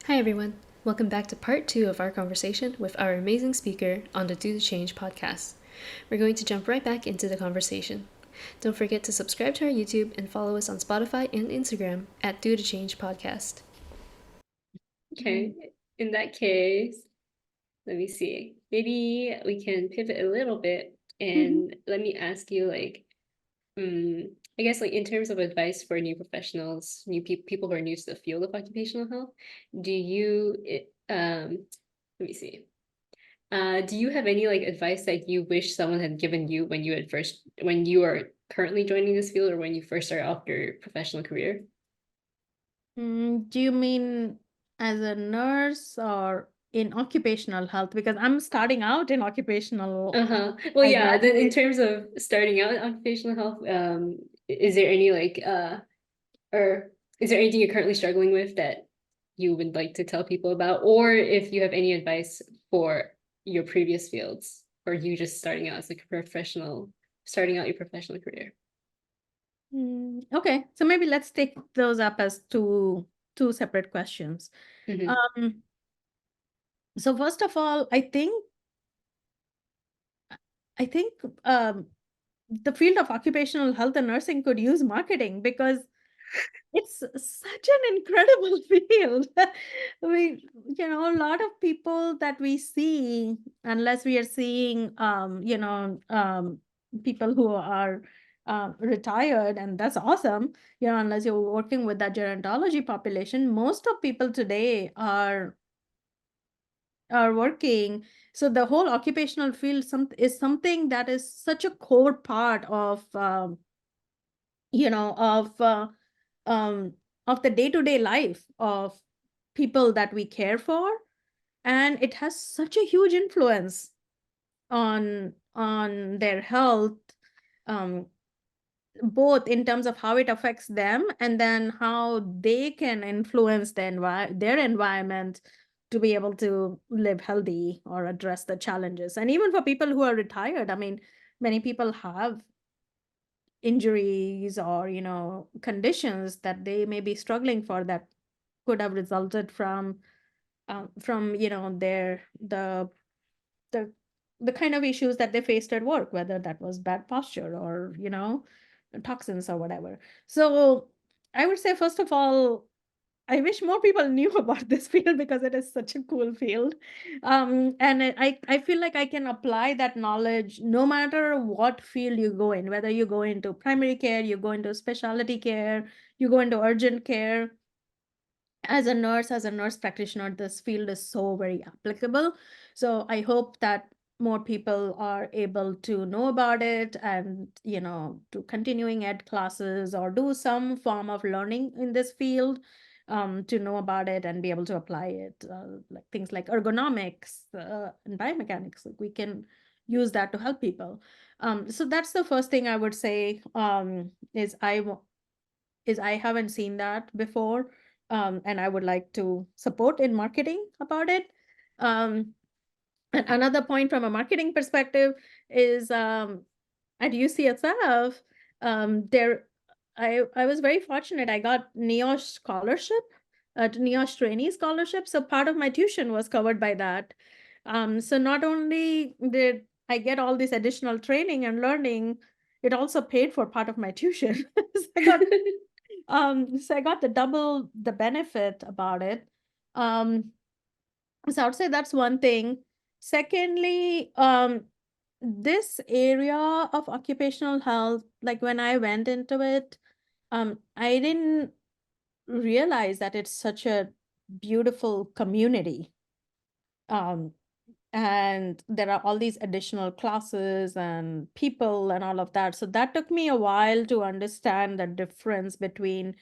Hi, everyone. Welcome back to part 2 of our conversation with our amazing speaker on the Do the Change podcast. We're going to jump right back into the conversation. Don't forget to subscribe to our YouTube and follow us on Spotify and Instagram at Do the Change podcast. Okay, in that case, let me see. Maybe we can pivot a little bit and let me ask you I guess in terms of advice for new professionals, new people who are new to the field of occupational health, do you let me see. Do you have any advice that you wish someone had given you when you are currently joining this field or when you first start off your professional career? Do you mean as a nurse or in occupational health? Because I'm starting out in occupational health. Well, I yeah, then in graduated. terms of starting out in occupational health, is there any or is there anything you're currently struggling with that you would like to tell people about? Or if you have any advice for your previous fields, or you just starting out as a professional, starting out your professional career? Okay, so maybe let's take those up as two separate questions. Mm-hmm. Um, so first of all, I think the field of occupational health and nursing could use marketing because it's such an incredible field. A lot of people that we see, unless we are seeing, people who are retired, and that's awesome, unless you're working with that gerontology population, most of people today are working. So the whole occupational field is something that is such a core part of, you know, um, of the day-to-day life of people that we care for, and it has such a huge influence on their health, um, both in terms of how it affects them and then how they can influence their environment to be able to live healthy or address the challenges. And even for people who are retired, I mean, many people have injuries or conditions that they may be struggling for that could have resulted from their the the kind of issues that they faced at work, whether that was bad posture or toxins or whatever. So I would say, first of all, I wish more people knew about this field because it is such a cool field. And I feel like I can apply that knowledge no matter what field you go in, whether you go into primary care, you go into specialty care, you go into urgent care. As a nurse practitioner, this field is so very applicable. So I hope that more people are able to know about it and to continuing ed classes or do some form of learning in this field, to know about it and be able to apply it, like things like ergonomics, and biomechanics. Like, we can use that to help people. So that's the first thing I would say, is I haven't seen that before, and I would like to support in marketing about it. Um, and another point from a marketing perspective is, at UCSF, there I was very fortunate. I got NEOSH scholarship, NEOSH trainee scholarship. So part of my tuition was covered by that. So not only did I get all this additional training and learning, it also paid for part of my tuition. So I got the benefit about it. Um, so I would say that's one thing. Secondly, this area of occupational health, like when I went into it, I didn't realize that it's such a beautiful community. Um, and there are all these additional classes and people and all of that. So that took me a while to understand the difference between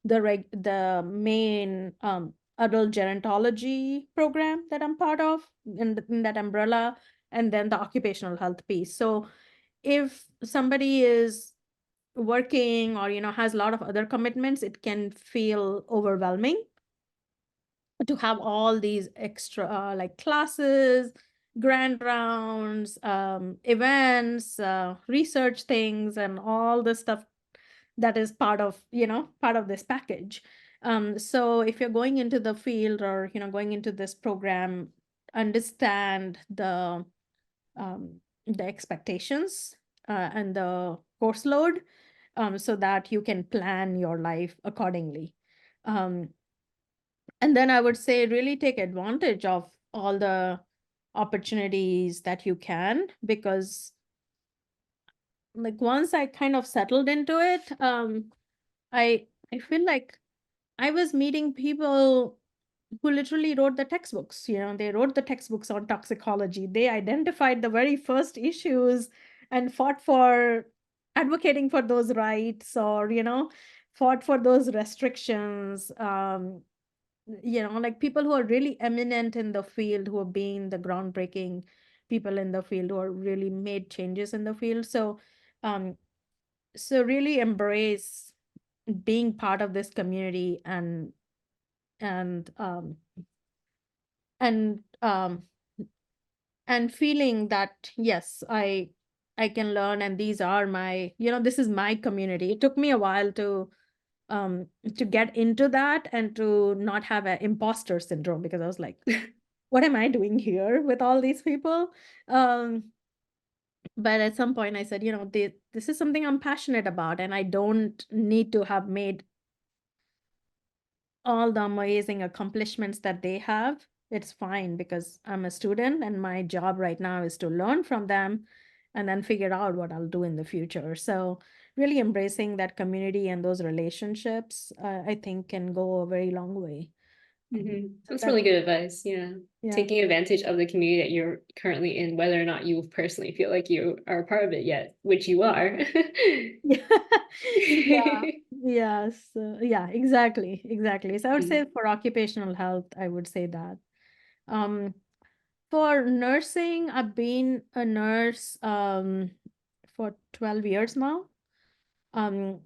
the main adult gerontology program that I'm part of in that umbrella, and then the occupational health piece. So if somebody is working or has a lot of other commitments, it can feel overwhelming to have all these extra, like classes, grand rounds, events, research things, and all the stuff that is part of this package. So if you're going into the field or, going into this program, understand the expectations and the course load, so that you can plan your life accordingly. Um, and then I would say really take advantage of all the opportunities that you can, because like once I kind of settled into it, I feel like I was meeting people who literally wrote the textbooks. They wrote the textbooks on toxicology. They identified the very first issues and fought for advocating for those rights, or, fought for those restrictions. Like people who are really eminent in the field, who have been the groundbreaking people in the field, who are really made changes in the field. Um, so really embrace being part of this community, and um, and um, and feeling that yes, I can learn, and these are my, this is my community. It took me a while to get into that and to not have an imposter syndrome, because I was like, what am I doing here with all these people? um but at some point I said, this is something I'm passionate about, and I don't need to have made all the amazing accomplishments that they have. It's fine, because I'm a student and my job right now is to learn from them and then figure out what I'll do in the future. So really embracing that community and those relationships, I think can go a very long way. So That's that really good advice. Yeah. yeah. Taking advantage of the community that you're currently in, whether or not you personally feel like you are a part of it yet, which you are. Yeah. Yes. Yeah, exactly. So I would say for occupational health, I would say that. Um, for nursing, I've been a nurse for 12 years now. And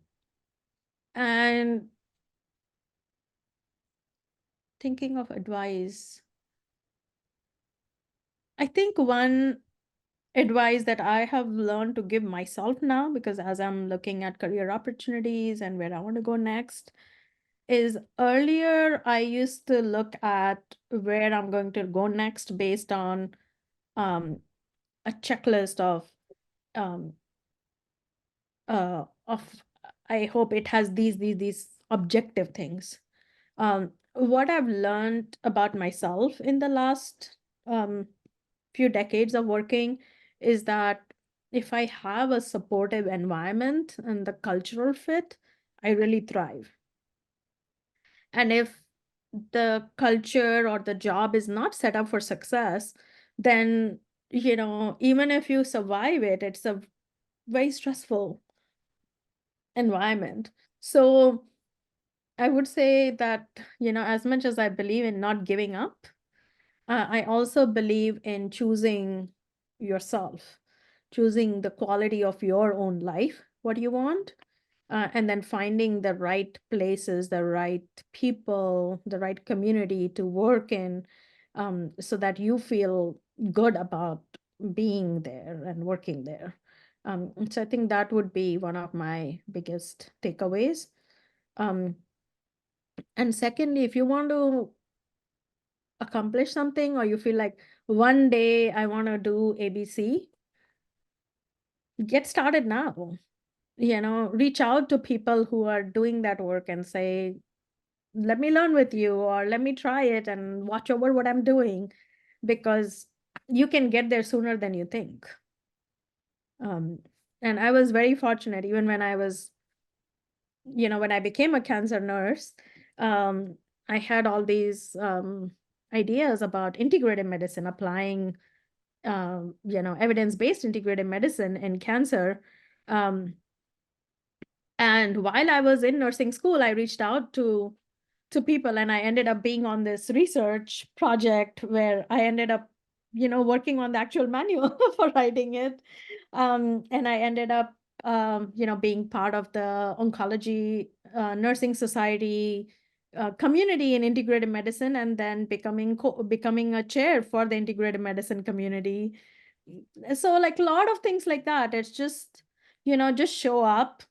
thinking of advice, I think one advice that I have learned to give myself now, because as I'm looking at career opportunities and where I want to go next, is earlier I used to look at where I'm going to go next based on um, a checklist um, of I hope it has these objective things. What I've learned about myself in the last few decades of working is that if I have a supportive environment and the cultural fit, I really thrive. And if the culture or the job is not set up for success, then, even if you survive it, it's a very stressful environment. So I would say that, as much as I believe in not giving up, I also believe in choosing yourself, choosing the quality of your own life, what you want, and then finding the right places, the right people, the right community to work in, so that you feel good about being there and working there. So I think that would be one of my biggest takeaways. Um, and secondly, if you want to accomplish something, or you feel like one day I want to do ABC, get started now. Reach out to people who are doing that work and say, let me learn with you, or let me try it and watch over what I'm doing, because you can get there sooner than you think. And I was very fortunate, even when I was, when I became a cancer nurse, I had all these ideas about integrative medicine, applying evidence-based integrative medicine in cancer. And while I was in nursing school, I reached out to people, and I ended up being on this research project where I ended up, working on the actual manual for writing it. And I ended up, being part of the oncology nursing society community in integrative medicine, and then becoming a chair for the integrative medicine community. So like a lot of things like that. It's just, just show up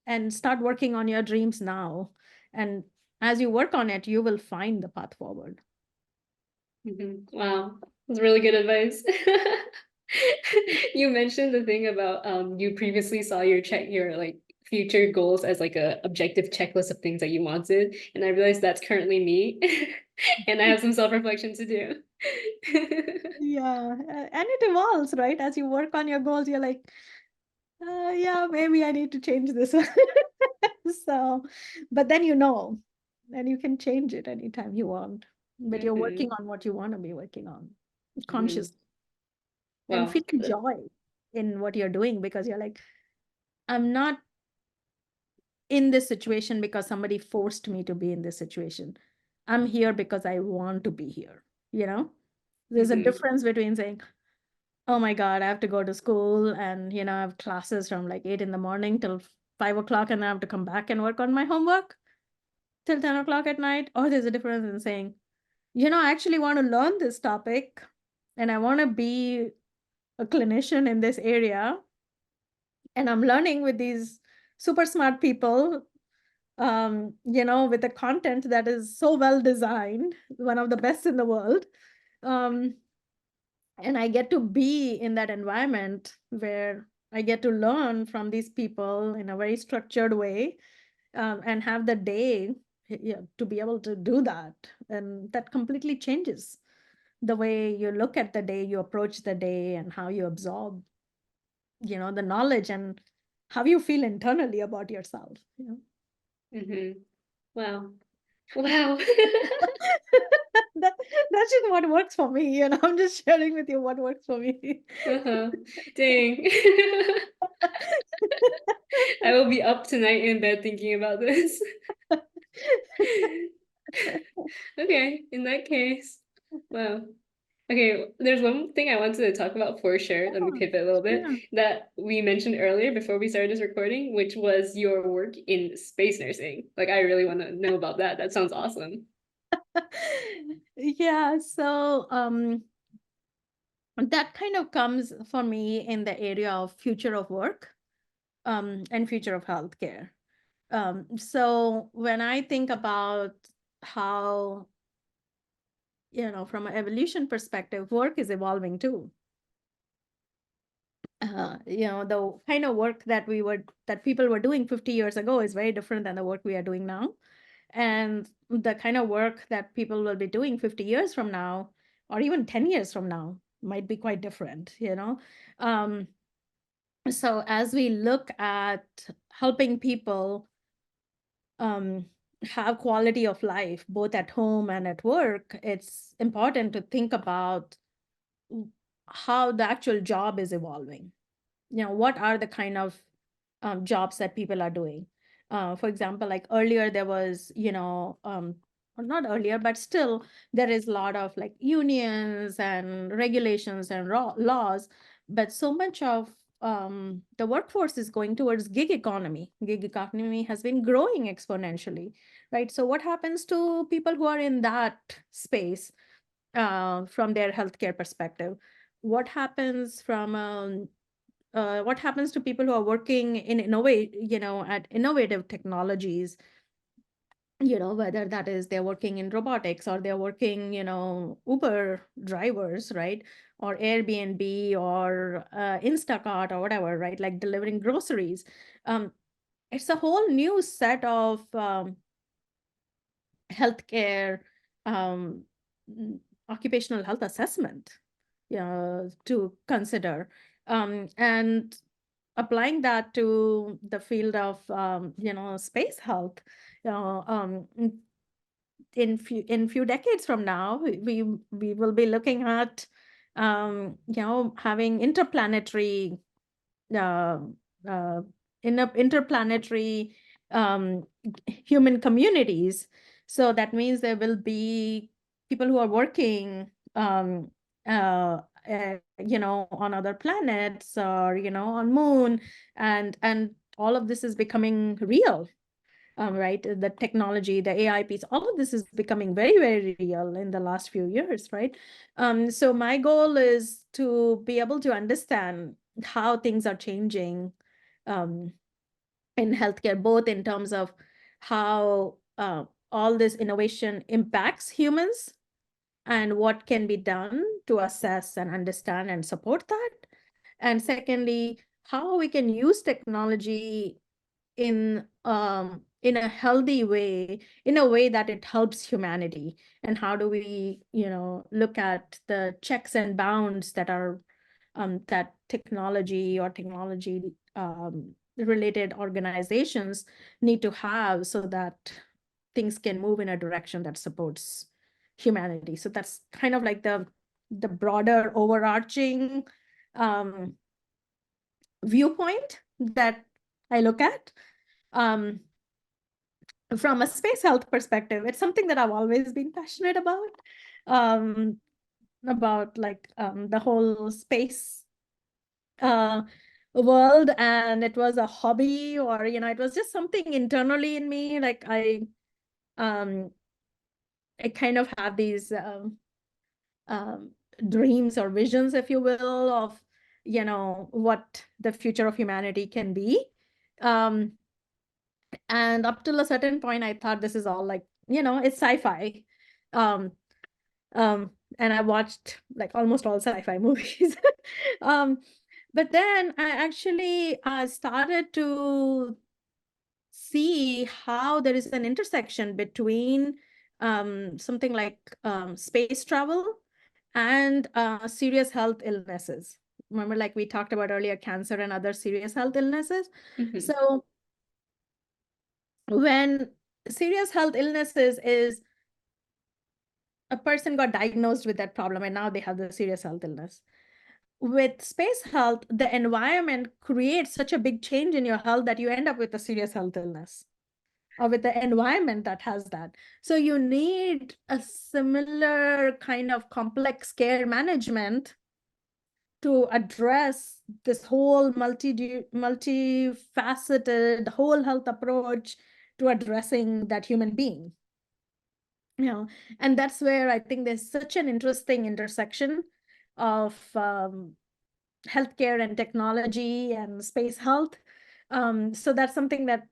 and start working on your dreams now. And as you work on it, you will find the path forward. Wow, that's really good advice. You mentioned the thing about you previously saw your like future goals as like a objective checklist of things that you wanted, and I realized that's currently me, and I have some self-reflection to do. Yeah, and it evolves, right? As you work on your goals, you're like, yeah, maybe I need to change this. So, but then and you can change it anytime you want. But you're working on what you want to be working on consciously and Wow. feeling joy in what you're doing, because you're like, I'm not in this situation because somebody forced me to be in this situation. I'm here because I want to be here, you know? There's a difference between saying, oh my God, I have to go to school and, I have classes from like 8 in the morning till 5 o'clock, and I have to come back and work on my homework till 10 o'clock at night. Or there's a difference in saying, I actually want to learn this topic and I want to be a clinician in this area. And I'm learning with these super smart people, with the content that is so well designed, one of the best in the world. Um, and I get to be in that environment where I get to learn from these people in a very structured way, and have the day, to be able to do that. And that completely changes the way you look at the day, you approach the day, and how you absorb, the knowledge, and how you feel internally about yourself. Wow. Wow. that, that's just what works for me. I'm just sharing with you what works for me. Dang. I will be up tonight in bed thinking about this. Okay, in that case, wow. Okay, there's one thing I wanted to talk about for sure. Let me pivot a little bit. Yeah. That we mentioned earlier before we started this recording, which was your work in space nursing. Like, I really want to know about that. That sounds awesome. Yeah, so that kind of comes for me in the area of future of work, and future of healthcare. So when I think about how, from an evolution perspective, work is evolving too. The kind of work that people were doing 50 years ago is very different than the work we are doing now. And the kind of work that people will be doing 50 years from now, or even 10 years from now, might be quite different. Um, so as we look at helping people have quality of life, both at home and at work, it's important to think about how the actual job is evolving. What are the kind of jobs that people are doing? For example, like earlier there was, or not earlier, but still there is a lot of like unions and regulations and laws, but so much of the workforce is going towards gig economy. Gig economy has been growing exponentially, right? So what happens to people who are in that space, from their healthcare perspective? What happens what happens to people who are working in at innovative technologies, whether that is they're working in robotics, or they're working, Uber drivers, right? Or Airbnb, or Instacart, or whatever, right? Like delivering groceries. It's a whole new set of healthcare, um, occupational health assessment, to consider. And applying that to the field of, space health, in few decades from now, we will be looking at, having interplanetary, uh, uh, interplanetary, um, human communities. So that means there will be people who are working, uh, on other planets, or, on moon, and all of this is becoming real. Right? The technology, the AI piece, all of this is becoming very, very real in the last few years, right? So my goal is to be able to understand how things are changing, um, in healthcare, both in terms of how all this innovation impacts humans and what can be done to assess and understand and support that. And secondly, how we can use technology in a healthy way, in a way that it helps humanity. And how do we, look at the checks and bounds that are that technology or technology related organizations need to have so that things can move in a direction that supports humanity. So that's kind of like the broader overarching viewpoint that I look at. From a space health perspective, it's something that I've always been passionate about like the whole space world, and it was a hobby, or it was just something internally in me. Like I kind of have these dreams or visions, if you will, of what the future of humanity can be. And up till a certain point, I thought this is all like, it's sci-fi. Um, and I watched like almost all sci-fi movies. But then I actually started to see how there is an intersection between something like space travel and serious health illnesses. Remember, like we talked about earlier, cancer and other serious health illnesses. So when serious health illnesses is a person got diagnosed with that problem and now they have the serious health illness. With space health, the environment creates such a big change in your health that you end up with a serious health illness, or with the environment that has that. So you need a similar kind of complex care management to address this whole multifaceted whole health approach to addressing that human being. And that's where I think there's such an interesting intersection of healthcare and technology and space health. So that's something that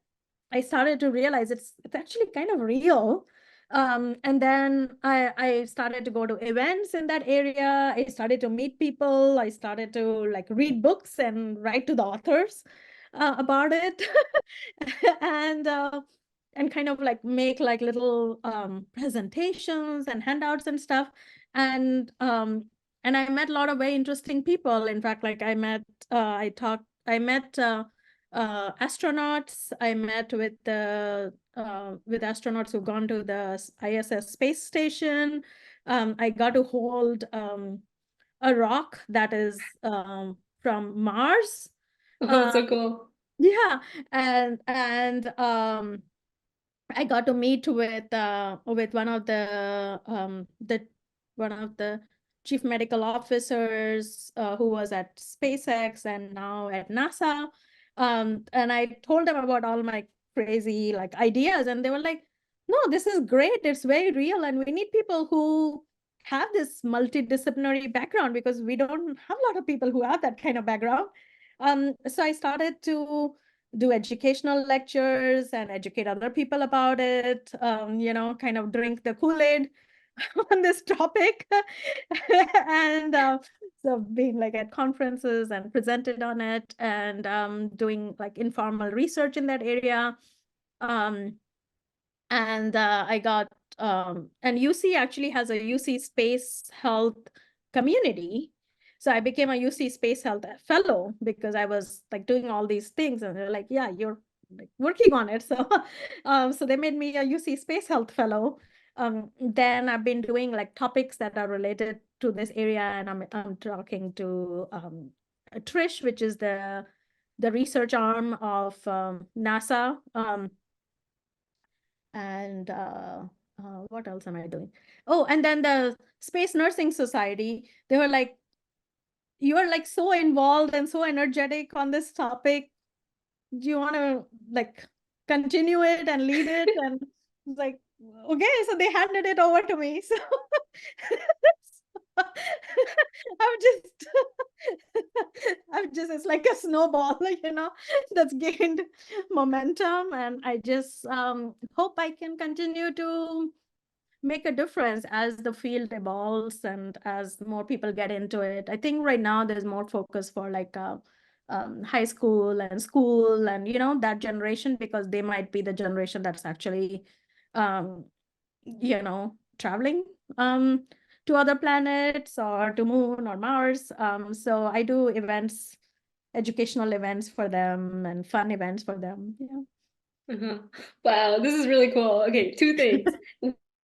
I started to realize it's actually kind of real. And then I started to go to events in that area. I started to meet people. I started to like read books and write to the authors about it. And kind of like make like little presentations and handouts and stuff. And I met a lot of very interesting people. In fact, like I met astronauts. I met with astronauts who've gone to the ISS space station. I got to hold a rock that is from Mars. Oh, so cool. Yeah, and I got to meet with one of the chief medical officers who was at SpaceX and now at NASA. And I told them about all my crazy like ideas, and they were like, "No, this is great. It's very real, and we need people who have this multidisciplinary background because we don't have a lot of people who have that kind of background." So I started to do educational lectures and educate other people about it, kind of drink the Kool-Aid on this topic. And so being like at conferences and presented on it, and doing like informal research in that area. And I got, and UC actually has a UC Space Health community. So I became a UC Space Health fellow because I was like doing all these things, and they're like, "Yeah, you're like working on it." So, so they made me a UC Space Health fellow. Then I've been doing like topics that are related to this area, and I'm talking to Trish, which is the research arm of NASA. And what else am I doing? Oh, and then the Space Nursing Society, they were like, "You are like so involved and so energetic on this topic. Do you want to like continue it and lead it?" And it's like, okay, so they handed it over to me. So I'm just it's like a snowball, that's gained momentum. And I just hope I can continue to make a difference as the field evolves and as more people get into it. I think right now there's more focus for like high school and school and, that generation, because they might be the generation that's actually, um, traveling to other planets or to Moon or Mars. So I do events, educational events for them and fun events for them. Wow, this is really cool. Okay, two things.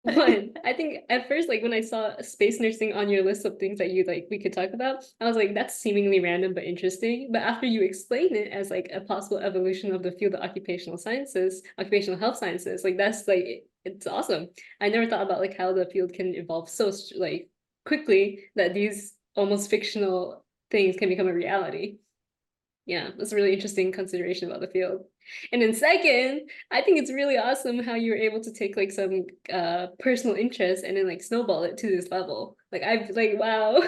One, I think at first, like when I saw space nursing on your list of things that you like we could talk about, I was like, that's seemingly random but interesting. But after you explain it as like a possible evolution of the field of occupational sciences, occupational health sciences, like that's like it's awesome. I never thought about like how the field can evolve so like quickly that these almost fictional things can become a reality. Yeah, that's a really interesting consideration about the field. And then second, I think it's really awesome how you were able to take like some personal interest and then like snowball it to this level. Like I've like wow.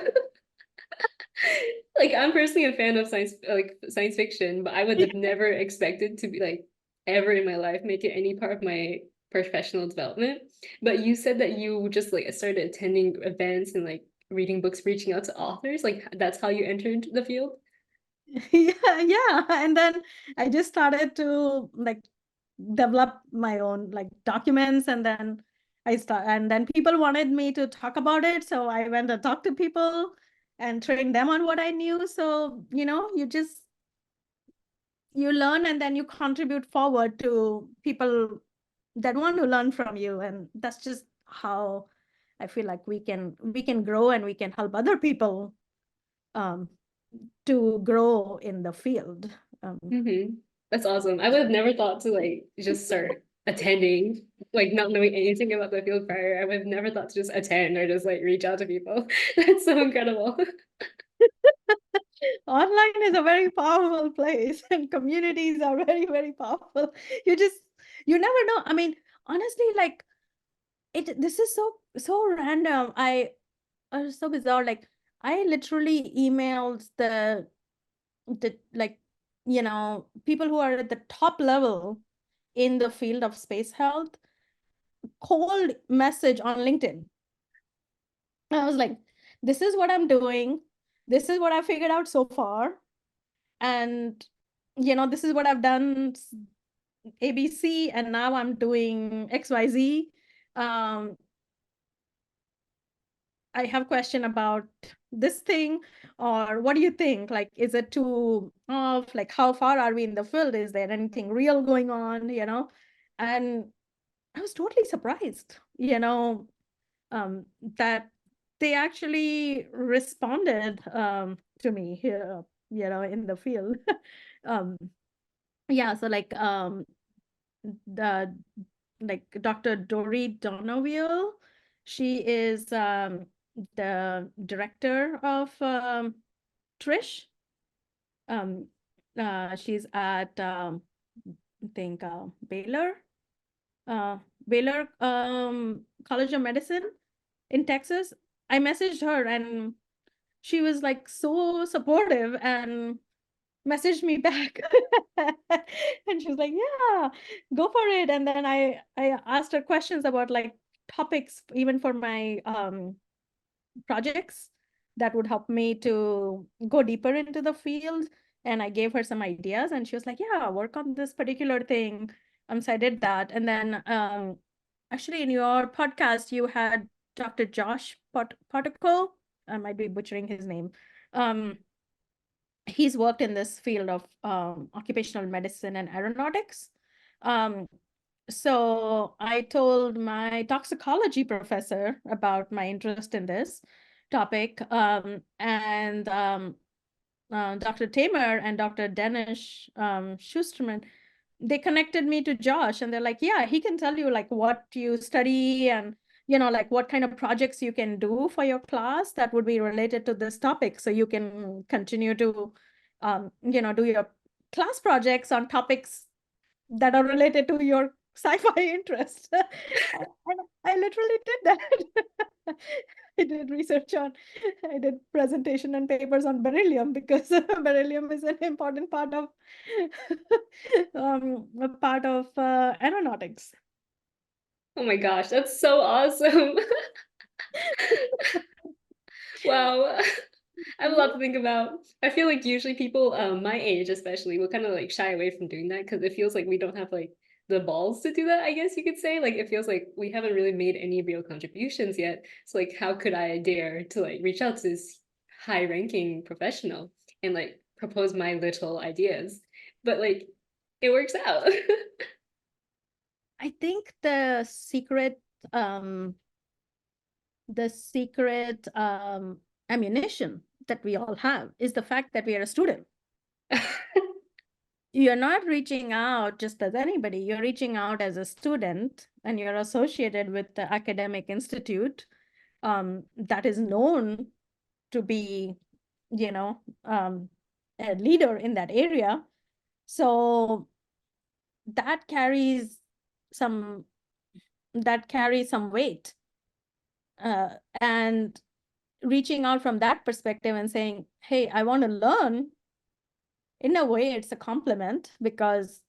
Like I'm personally a fan of science fiction, but I would have never expected to be like ever in my life make it any part of my professional development. But you said that you just like started attending events and like reading books, reaching out to authors. Like that's how you entered the field. Yeah. And then I just started to like develop my own like documents, and then and then people wanted me to talk about it, so I went and talked to people and trained them on what I knew. So you learn, and then you contribute forward to people that want to learn from you, and that's just how I feel like we can grow, and we can help other people um, to grow in the field. That's awesome. I would have never thought to like just start attending, like not knowing anything about the field prior. I would have never thought to just attend or just like reach out to people. That's so incredible. Online is a very powerful place, and communities are very, very powerful. You never know. I mean, honestly, like this is so random. So bizarre. Like I literally emailed the like, people who are at the top level in the field of space health, cold message on LinkedIn. I was like, this is what I'm doing. This is what I figured out so far. And, this is what I've done, ABC, and now I'm doing XYZ. I have question about this thing, or what do you think? Like, is it too off? Like, how far are we in the field? Is there anything real going on? And I was totally surprised, that they actually responded to me here, in the field. um, yeah, so like the Dr. Dory Donoville, she is the director of Trish. She's at I think Baylor College of Medicine in Texas. I messaged her, and she was like so supportive and messaged me back. And she was like, yeah, go for it. And then I asked her questions about like topics even for my projects that would help me to go deeper into the field. And I gave her some ideas, and she was like, yeah, work on this particular thing. So I did that. And then actually in your podcast, you had Dr. Josh Potico. I might be butchering his name. He's worked in this field of occupational medicine and aeronautics. So I told my toxicology professor about my interest in this topic, and Dr. Tamer and Dr. Danish Schusterman, they connected me to Josh, and they're like, yeah, he can tell you like what you study and like what kind of projects you can do for your class that would be related to this topic, so you can continue to do your class projects on topics that are related to your sci-fi interest. And I literally did that. I did research on, I did presentation and papers on beryllium because beryllium is an important part of aeronautics. Oh my gosh, that's so awesome. Wow. I have a lot to think about. I feel like usually people my age especially will kind of like shy away from doing that because it feels like we don't have like the balls to do that, I guess you could say. Like it feels like we haven't really made any real contributions yet. So like how could I dare to like reach out to this high ranking professional and like propose my little ideas? But like it works out. I think um, the secret ammunition that we all have is the fact that we are a student. You're not reaching out just as anybody, you're reaching out as a student and you're associated with the academic institute that is known to be, you know, a leader in that area. So that carries some weight. And reaching out from that perspective and saying, hey, I want to learn, in a way, it's a compliment because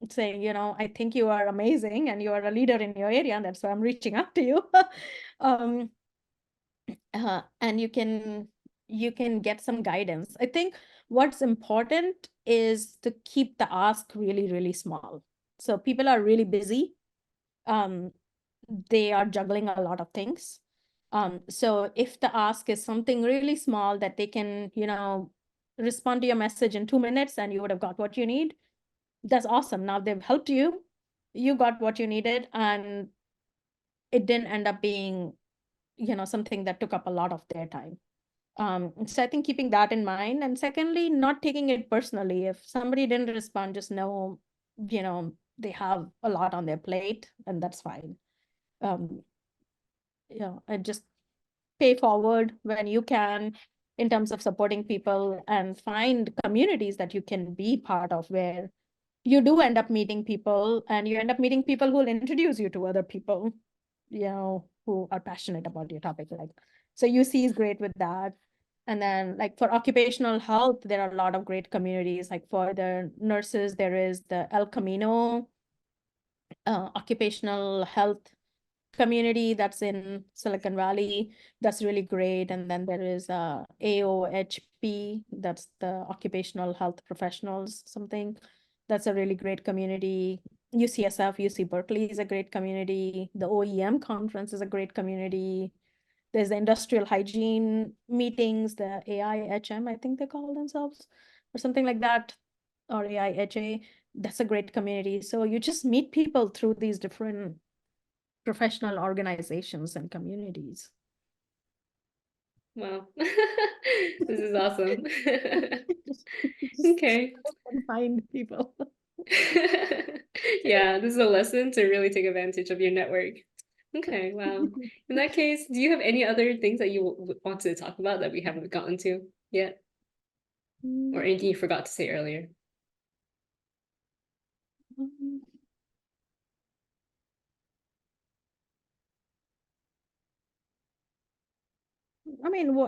saying, I think you are amazing and you are a leader in your area, and that's why I'm reaching out to you. um, and you can get some guidance. I think what's important is to keep the ask really, really small. So people are really busy. They are juggling a lot of things. So if the ask is something really small that they can, respond to your message in 2 minutes and you would have got what you need, that's awesome. Now they've helped you, you got what you needed, and it didn't end up being, something that took up a lot of their time. So I think keeping that in mind, and secondly, not taking it personally. If somebody didn't respond, just know, they have a lot on their plate, and that's fine. And just pay forward when you can in terms of supporting people, and find communities that you can be part of where you do end up meeting people, and you end up meeting people who will introduce you to other people, who are passionate about your topic. Like, so UC is great with that. And then like for occupational health, there are a lot of great communities. Like for the nurses, there is the El Camino occupational health community that's in Silicon Valley. That's really great. And then there is AOHP, that's the occupational health professionals, something. That's a really great community. UCSF, UC Berkeley is a great community. The OEM conference is a great community. There's the industrial hygiene meetings, the AIHM, I think they call themselves, or something like that, or AIHA. That's a great community. So you just meet people through these different professional organizations and communities. Wow. This is awesome. Just Okay. find people. Yeah, this is a lesson to really take advantage of your network. Okay, wow. In that case, do you have any other things that you want to talk about that we haven't gotten to yet? Or anything you forgot to say earlier? I mean,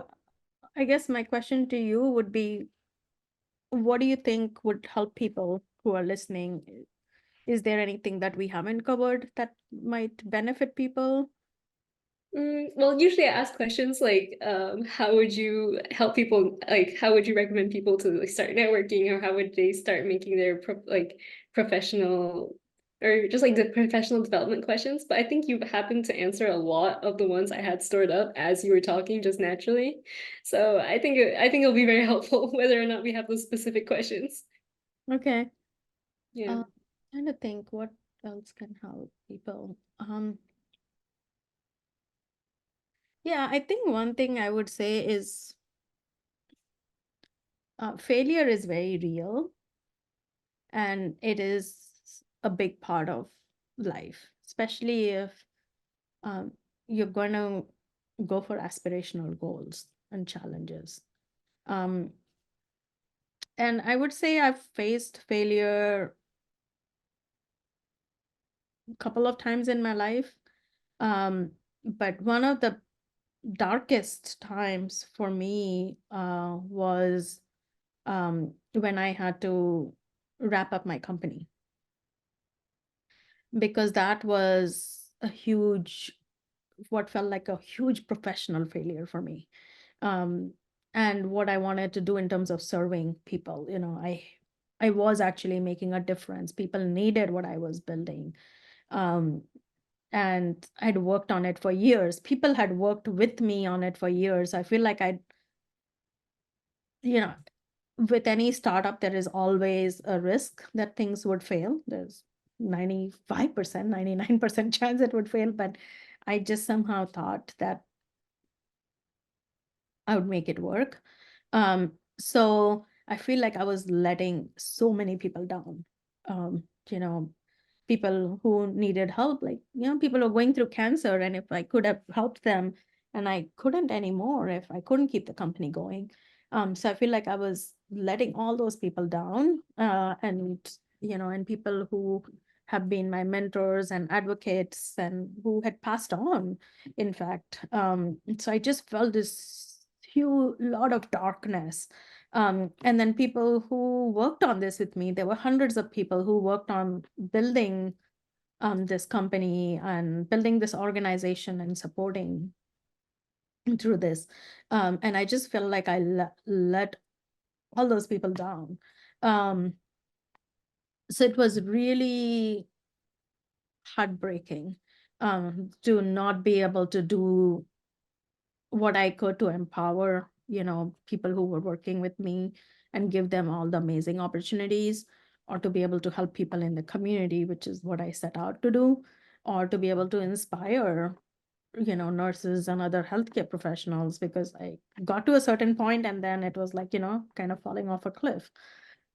I guess my question to you would be, what do you think would help people who are listening? Is there anything that we haven't covered that might benefit people? Well, usually I ask questions like, how would you help people, like, how would you recommend people to like start networking, or how would they start making their professional, or just like the professional development questions? But I think you happened to answer a lot of the ones I had stored up as you were talking just naturally. So I think it'll be very helpful whether or not we have those specific questions. Okay. Yeah. Trying to think what else can help people. Yeah, I think one thing I would say is failure is very real, and it is a big part of life, especially if you're going to go for aspirational goals and challenges. And I would say I've faced failure a couple of times in my life. But one of the darkest times for me was when I had to wrap up my company, because that was what felt like a huge professional failure for me. Um, and what I wanted to do in terms of serving people, I was actually making a difference. People needed what I was building. Um, and I'd worked on it for years. People had worked with me on it for years. I feel like you know, with any startup, there is always a risk that things would fail. There's 95%, 99% chance it would fail, but I just somehow thought that I would make it work. So I feel like I was letting so many people down. Um, you know, People who needed help, like, people who are going through cancer, and if I could have helped them, and I couldn't anymore if I couldn't keep the company going. So I feel like I was letting all those people down, and people who have been my mentors and advocates and who had passed on, in fact. So I just felt this huge lot of darkness. And then people who worked on this with me, there were hundreds of people who worked on building this company and building this organization and supporting through this. And I just felt like I let all those people down. Um, so it was really heartbreaking to not be able to do what I could to empower, people who were working with me and give them all the amazing opportunities, or to be able to help people in the community, which is what I set out to do, or to be able to inspire, nurses and other healthcare professionals, because I got to a certain point and then it was like, kind of falling off a cliff.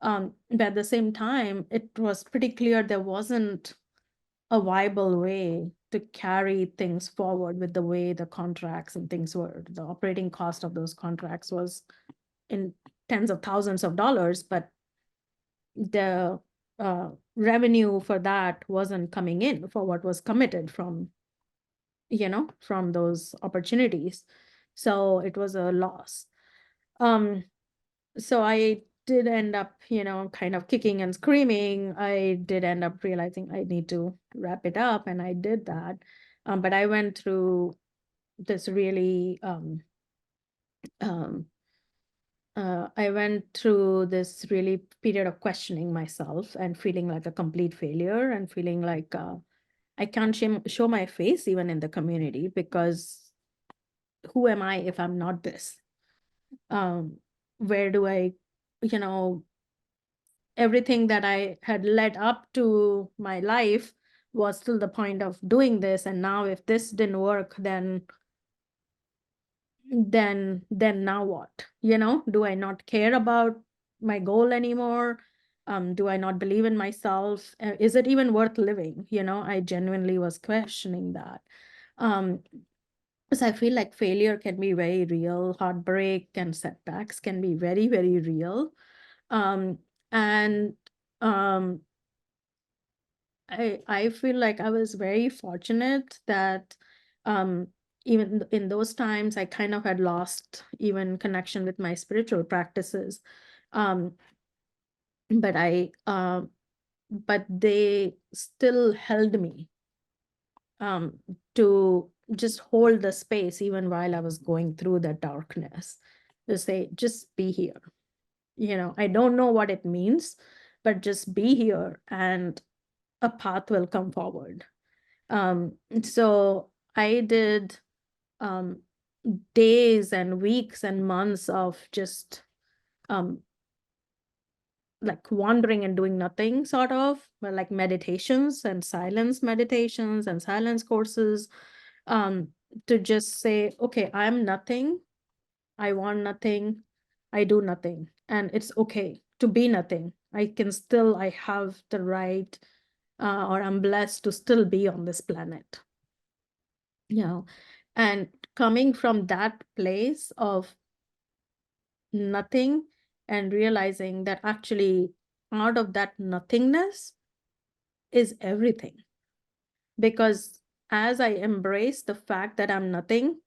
But at the same time, it was pretty clear there wasn't a viable way to carry things forward with the way the contracts and things were. The operating cost of those contracts was in tens of thousands of dollars, but the revenue for that wasn't coming in for what was committed from those opportunities. So it was a loss. So I did end up, kind of kicking and screaming. I did end up realizing I need to wrap it up, and I did that. But I went through this really, I went through this really period of questioning myself and feeling like a complete failure, and feeling like I can't show my face even in the community, because who am I if I'm not this? Where do I, you know, everything that I had led up to my life was till the point of doing this. And now if this didn't work, then now what? Do I not care about my goal anymore? Do I not believe in myself? Is it even worth living? I genuinely was questioning that. Um, so I feel like failure can be very real, heartbreak and setbacks can be very, very real. Um, and um, I feel like I was very fortunate that even in those times I kind of had lost even connection with my spiritual practices. Um, but but they still held me to just hold the space even while I was going through the darkness, to say, just be here. I don't know what it means, but just be here and a path will come forward. So I did um, days and weeks and months of just like wandering and doing nothing, sort of, but like meditations and silence courses, to just say, okay, I'm nothing, I want nothing, I do nothing, and it's okay to be nothing. I have the right, or I'm blessed to still be on this planet. And coming from that place of nothing and realizing that actually out of that nothingness is everything. Because as I embrace the fact that I'm nothing,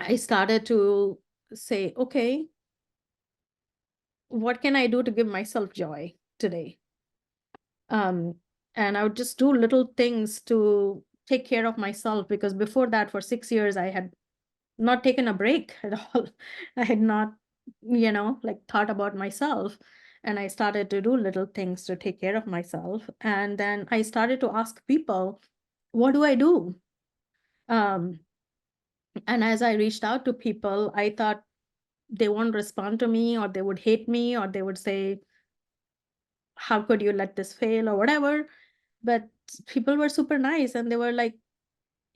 I started to say, okay, what can I do to give myself joy today? And I would just do little things to take care of myself, because before that, for 6 years, I had not taken a break at all. I had not, like thought about myself. And I started to do little things to take care of myself. And then I started to ask people, what do I do? Um, and as I reached out to people, I thought they won't respond to me, or they would hate me, or they would say, how could you let this fail, or whatever. But people were super nice, and they were like,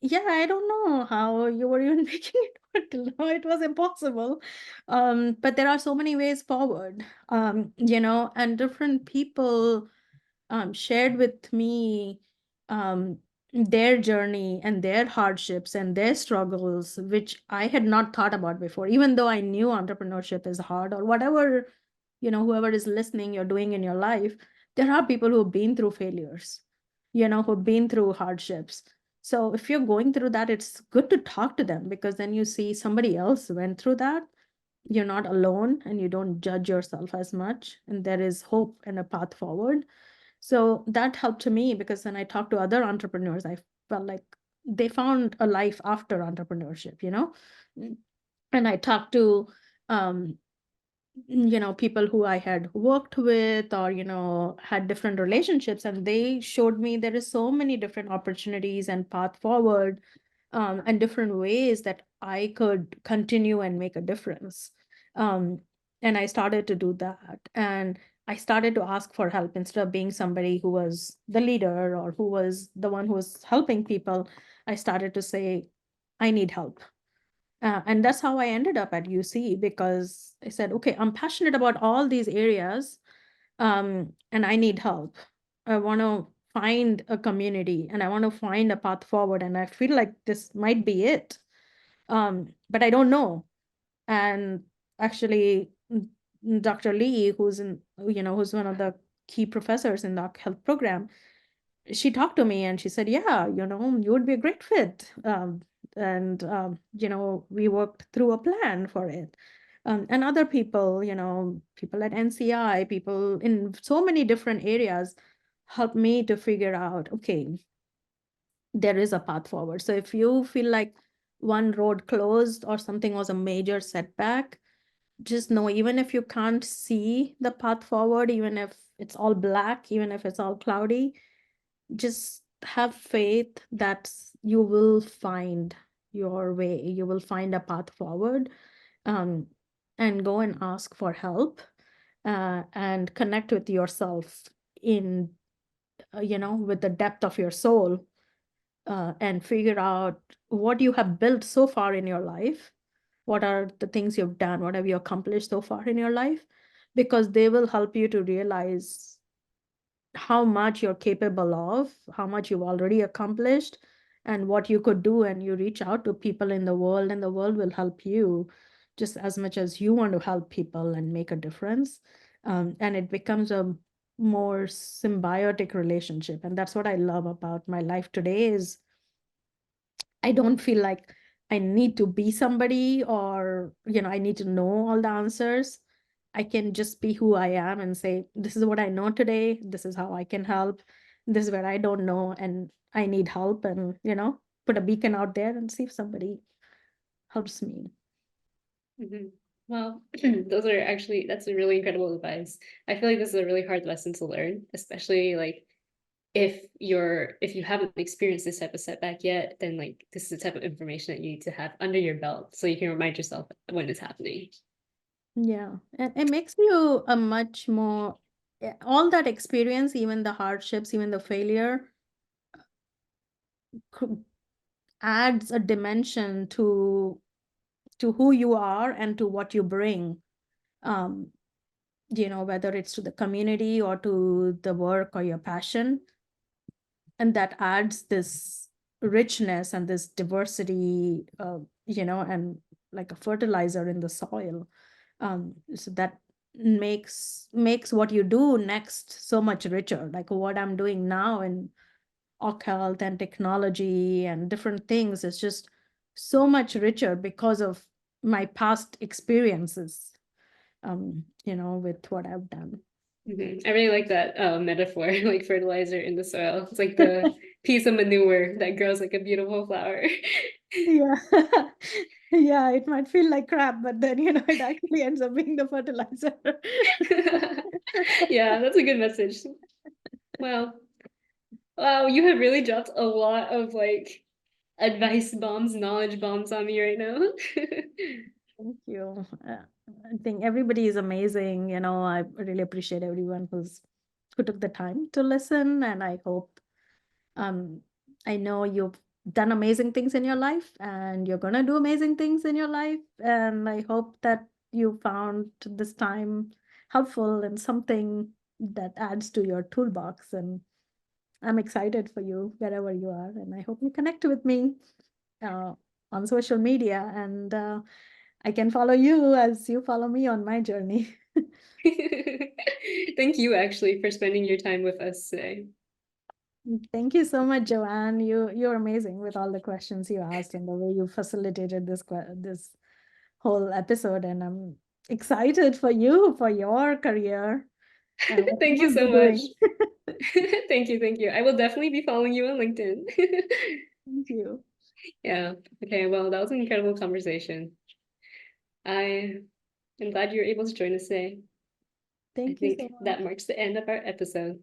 yeah, I don't know how you were even making it work. No, it was impossible. But there are so many ways forward, and different people shared with me um, their journey and their hardships and their struggles, which I had not thought about before, even though I knew entrepreneurship is hard, or whatever, whoever is listening, you're doing in your life. There are people who've been through failures, who've been through hardships. So if you're going through that, it's good to talk to them, because then you see somebody else went through that. You're not alone, and you don't judge yourself as much, and there is hope and a path forward. So that helped to me, because when I talked to other entrepreneurs, I felt like they found a life after entrepreneurship. And I talked to um, people who I had worked with, or had different relationships, and they showed me there is so many different opportunities and path forward, and different ways that I could continue and make a difference. um, and I started to do that, and I started to ask for help instead of being somebody who was the leader, or who was the one who was helping people. I started to say, I need help. And that's how I ended up at UC, because I said, okay, I'm passionate about all these areas, and I need help. I want to find a community, and I want to find a path forward. And I feel like this might be it. But I don't know. And actually, Dr. Lee, who's one of the key professors in the health program, she talked to me and she said, yeah, you would be a great fit. And we worked through a plan for it. And other people, people at NCI, people in so many different areas helped me to figure out, okay, there is a path forward. So if you feel like one road closed, or something was a major setback, just know, even if you can't see the path forward, even if it's all black, even if it's all cloudy, just have faith that you will find your way, you will find a path forward. um, and go and ask for help, and connect with yourself in, with the depth of your soul, and figure out what you have built so far in your life. What are the things you've done? What have you accomplished so far in your life? Because they will help you to realize how much you're capable of, how much you've already accomplished, and what you could do. And you reach out to people in the world, and the world will help you just as much as you want to help people and make a difference. And it becomes a more symbiotic relationship. And that's what I love about my life today is I don't feel like I need to be somebody, or, I need to know all the answers. I can just be who I am and say, this is what I know today. This is how I can help. This is where I don't know and I need help, and, put a beacon out there and see if somebody helps me. Well, that's a really incredible advice. I feel like this is a really hard lesson to learn, especially like if you haven't experienced this type of setback yet, then like this is the type of information that you need to have under your belt so you can remind yourself when it's happening. Yeah, and it makes you a much more, all that experience, even the hardships, even the failure, adds a dimension to who you are and to what you bring, um, whether it's to the community or to the work or your passion. And that adds this richness and this diversity, and like a fertilizer in the soil. So that makes what you do next so much richer. Like what I'm doing now in occult and technology and different things is just so much richer because of my past experiences, with what I've done. I really like that metaphor, like fertilizer in the soil. It's like the piece of manure that grows like a beautiful flower. Yeah. Yeah, it might feel like crap, but then, it actually ends up being the fertilizer. Yeah, that's a good message. Wow. Wow, you have really dropped a lot of like advice bombs, knowledge bombs on me right now. Thank you. I think everybody is amazing. I really appreciate everyone who took the time to listen, and I hope, I know you've done amazing things in your life, and you're gonna do amazing things in your life, and I hope that you found this time helpful and something that adds to your toolbox. And I'm excited for you wherever you are, and I hope you connect with me uh, on social media, and I can follow you as you follow me on my journey. Thank you actually for spending your time with us today. Thank you so much, Joanne. You're amazing with all the questions you asked and the way you facilitated this whole episode. And I'm excited for you, for your career, and what Thank you you will so be much. doing. Thank you, thank you. I will definitely be following you on LinkedIn. Thank you. Yeah. Okay, well, that was an incredible conversation. I am glad you were able to join us today. I Thank you so think much. that marks the end of our episode.